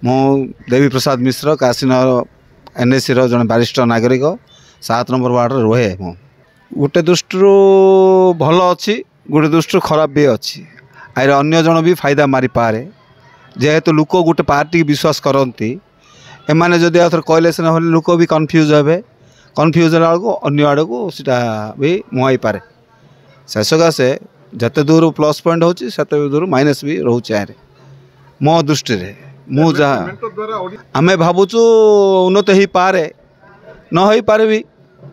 मु देवी प्रसाद मिश्र काशीनगर एनएससी जन वरिष्ठ नागरिक 7 नंबर वार्ड रुहे। मु गोटे दृष्टि भल अच्छी गोटे दृष्टि खराब भी अच्छी आर अन्य जन भी फायदा मारी पारे जेहेतु लोक गोटे पार्टी विश्वास करती एमाने जदि आथर कहले सिना लोक भी कन्फ्यूज हे कन्फ्यूज बेलू अन्य आड़ को सीटा भी मुहाई पारे से सकाशे जते दूर प्लस पॉइंट होची सेते दूर माइनस भी रोचे आरे मो दृष्टि रे मु जहाँ आमे भावुचु उन्नत हो पारे न हो पारे भी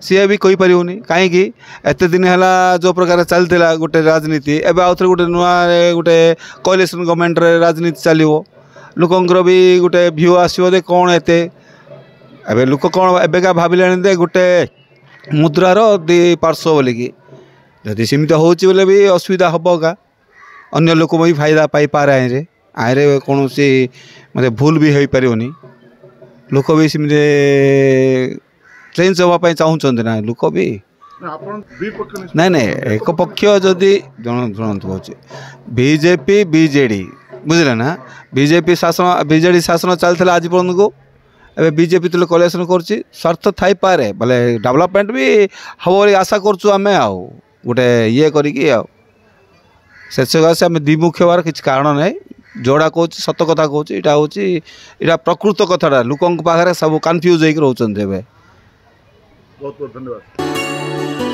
सी भी कही पारिबुनी कहीं एत दिन है जो प्रकार चलता गोटे राजनीति एवं आउ थे गोटे नुआ गोटे कोलिशन गवर्नमेंट रे राजनीति चलो लोकंर भी गोटे भ्यू आसो दे कौन एते एबे लोक कौन एबेका भाविले दे गोटे मुद्रार दी पार्श्व बोलिकी जदि सीमित होची बोले भी असुविधा हम का अन्य लोक भी फायदा पाई पारे आईरे कौन सी मतलब भूल भी हो पारिबनी लोक भी सीमित चेंज होगापी चाहते ना लोक भी नहीं नहीं एक पक्ष जदि शुणु कह बीजेपी बीजेडी बुझे ना बीजेपी शासन बीजेडी शासन चलता आज पर्यटन को एवं बीजेपी तो कलेक्शन कर स्वार्थ थी पारे बोले डेवलपमेंट भी हम बोली आशा करें आउ गोटे ये करिकी से सकाशे आम द्विमुखी हबार किसी कारण ना जोड़ा कह सत कथा कह यहाँ हूँ प्रकृत कथाटा लोक पाखे सब कन्फ्यूज होकर रोचते। बहुत बहुत धन्यवाद।